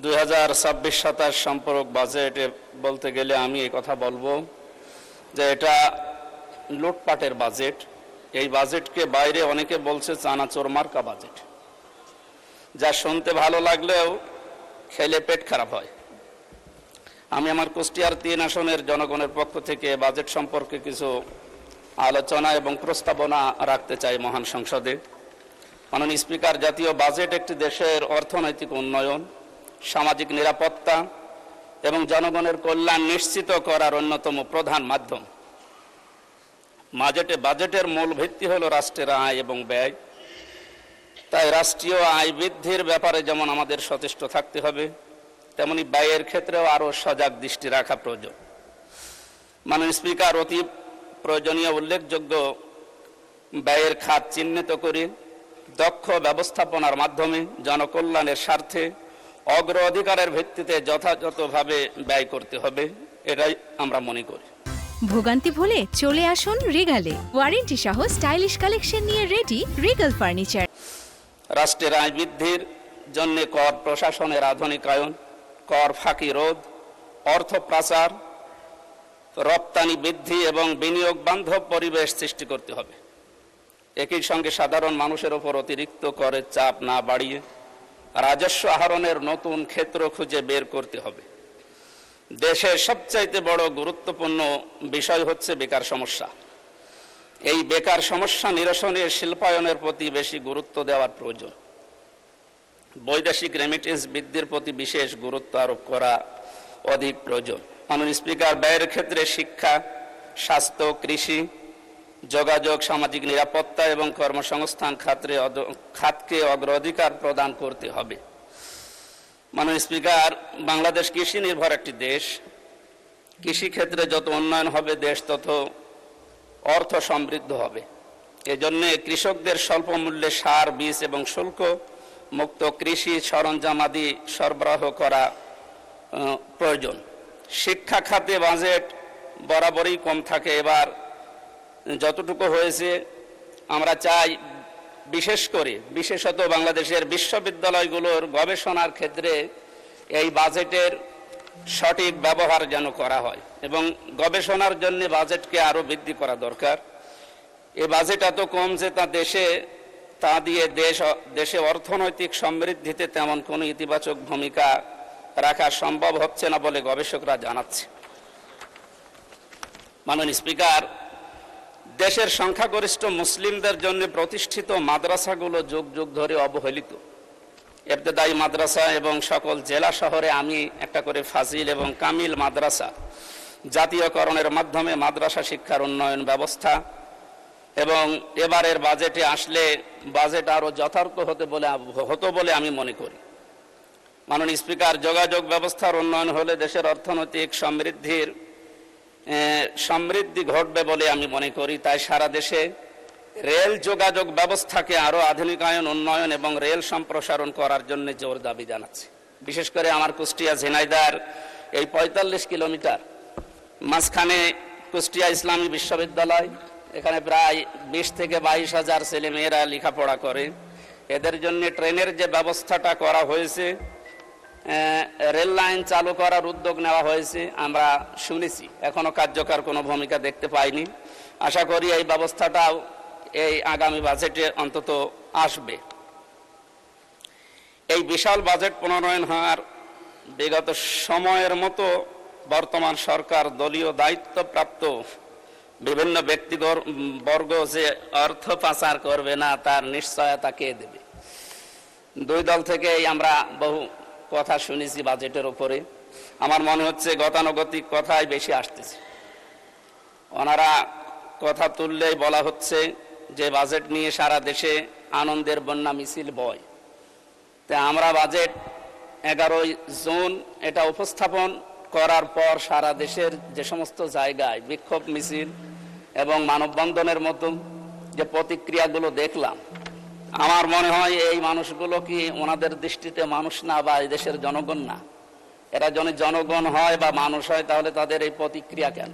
2026-27 সম্পর্ক বাজেটে বলতে গেলে আমি এই কথা বলবো যে এটা লুটপাটের বাজেট। এই বাজেটকে বাইরে অনেকে বলছে চানাচোর মার্কা বাজেট, যা শুনতে ভালো লাগলেও খেলে পেট খারাপ হয়। আমি আমার কুষ্টিয়ার 3 আসনের জনগণের পক্ষ থেকে বাজেট সম্পর্কে কিছু আলোচনা এবং প্রস্তাবনা রাখতে চাই মহান সংসদে। মাননীয় স্পিকার, জাতীয় বাজেট একটি দেশের অর্থনৈতিক উন্নয়ন, সামাজিক নিরাপত্তা এবং জনগণের কল্যাণ নিশ্চিত করার অন্যতম প্রধান মাধ্যম। বাজেটের মূল ভিত্তি হলো রাষ্ট্রের আয় এবং ব্যয়। তাই রাষ্ট্রীয় আয় বৃদ্ধির ব্যাপারে যেমন আমাদের সচেষ্ট থাকতে হবে, তেমনি ব্যয়ের ক্ষেত্রেও আরও সজাগ দৃষ্টি রাখা প্রয়োজন। মাননীয় স্পিকার, অতি প্রয়োজনীয় উল্লেখযোগ্য ব্যয়ের খাত চিহ্নিত করে দক্ষ ব্যবস্থাপনার মাধ্যমে জনকল্যাণের স্বার্থে অগ্রাধিকারের ভিত্তিতে যথাযথভাবে ব্যয় করতে হবে, এটাই আমরা মনে করি। ভোগান্তি ভুলে চলে আসুন রিগালে। ওয়ারেন্টি সহ স্টাইলিশ কালেকশন নিয়ে রেডি রিগাল ফার্নিচার। রাষ্ট্রের আয় বৃদ্ধির জন্য কর প্রশাসনের আধুনিকায়ন, কর ফাঁকি রোধ, অর্থ পাচার, রপ্তানি বৃদ্ধি এবং বিনিয়োগ বান্ধব পরিবেশ সৃষ্টি করতে হবে। একই সঙ্গে সাধারণ মানুষের ওপর অতিরিক্ত করের চাপ না বাড়িয়ে রাজস্ব আহরণের নতুন ক্ষেত্র খুঁজে বের করতে হবে। দেশের সবচাইতে বড় গুরুত্বপূর্ণ বিষয় হচ্ছে বেকার সমস্যা। এই বেকার সমস্যা নিরসনে শিল্পায়নের প্রতি বেশি গুরুত্ব দেওয়ার প্রয়োজন। বৈদেশিক রেমিটেন্স বৃদ্ধির প্রতি বিশেষ গুরুত্ব আরোপ করা অধিক প্রয়োজন। মাননীয় স্পিকার, ব্যয়ের ক্ষেত্রে শিক্ষা, স্বাস্থ্য, কৃষি, যোগাযোগ, সামাজিক নিরাপত্তা এবং কর্মসংস্থান খাতকে অগ্রাধিকার প্রদান করতে হবে। মাননীয় স্পিকার, বাংলাদেশ কৃষি নির্ভর একটি দেশ। কৃষি ক্ষেত্রে যত উন্নয়ন হবে দেশ তত অর্থ সমৃদ্ধ হবে। এজন্য কৃষকদের স্বল্প মূল্যে সার, বীজ এবং শুল্ক মুক্ত কৃষি সরঞ্জামাদি সরবরাহ করা প্রয়োজন। শিক্ষা খাতে বাজেট বরাবরই কম থাকে। এবার যতটুকু হয়েছে আমরা চাই বিশেষত বাংলাদেশের বিশ্ববিদ্যালয়গুলোর গবেষণার ক্ষেত্রে এই বাজেটের সঠিক ব্যবহার যেন করা হয় এবং গবেষণার জন্য বাজেটকে আরও বৃদ্ধি করা দরকার। এই বাজেট এত কম যে তা দিয়ে দেশে অর্থনৈতিক সমৃদ্ধিতে তেমন কোনো ইতিবাচক ভূমিকা রাখা সম্ভব হচ্ছে না বলে গবেষকরা জানাচ্ছে। মাননীয় স্পিকার, দেশের সংখ্যাগরিষ্ঠ মুসলিমদের জন্য প্রতিষ্ঠিত মাদ্রাসাগুলো যুগ যুগ ধরে অবহেলিত। ইবতেদায়ী মাদ্রাসা এবং সকল জেলা শহরে আমি একটা করে ফাজিল এবং কামিল মাদ্রাসা জাতীয়করণের মাধ্যমে মাদ্রাসা শিক্ষার উন্নয়ন ব্যবস্থা এবং এবারের বাজেটে আসলে বাজেট আরও যথার্থ হতো বলে আমি মনে করি। মাননীয় স্পিকার, যোগাযোগ ব্যবস্থার উন্নয়ন হলে দেশের অর্থনৈতিক সমৃদ্ধি ঘটবে বলে আমি মনে করি। তাই সারা দেশে রেল যোগাযোগ ব্যবস্থাকে আরও আধুনিকায়ন, উন্নয়ন এবং রেল সম্প্রসারণ করার জন্য জোর দাবি জানাচ্ছি। বিশেষ করে আমার কুষ্টিয়া ঝিনাইদহ এই 45 কিলোমিটার মাঝখানে কুষ্টিয়া ইসলামী বিশ্ববিদ্যালয়, এখানে প্রায় 20 থেকে 22 হাজার ছেলে মেয়েরা লেখাপড়া করে। এদের জন্য ট্রেনের যে ব্যবস্থাটা করা হয়েছে, রেল লাইন চালু করার উদ্যোগ নেওয়া হয়েছে, আমরা শুনেছি, এখনো কার্যকর কোনো ভূমিকা দেখতে পাইনি। আশা করি এই ব্যবস্থাটাও এই আগামী বাজেটে অন্তত আসবে। এই বিশাল বাজেট প্রণয়ন হওয়ার বিগত সময়ের মতো বর্তমান সরকার দলীয় দায়িত্বপ্রাপ্ত বিভিন্ন ব্যক্তিবর্গ যে অর্থ পাচার করবে না তার নিশ্চয়তা কে দেবে? দুই দল থেকেই আমরা বহু কথা শুনেছি বাজেটের উপরে। আমার মনে হচ্ছে গতানুগতিক কথাই বেশি আসতেছে। ওনারা কথা তুললেই বলা হচ্ছে যে বাজেট নিয়ে সারা দেশে আনন্দের বন্যা মিছিল বয়। তা আমরা বাজেট 11 জুন এটা উপস্থাপন করার পর সারা দেশের যে সমস্ত জায়গায় বিক্ষোভ মিছিল এবং মানববন্ধনের মতো যে প্রতিক্রিয়াগুলো দেখলাম, আমার মনে হয় এই মানুষগুলো কি ওনাদের দৃষ্টিতে মানুষ না বা এই দেশের জনগণ না? এরা যদি জনগণ হয় বা মানুষ হয় তাহলে তাদের এই প্রতিক্রিয়া কেন?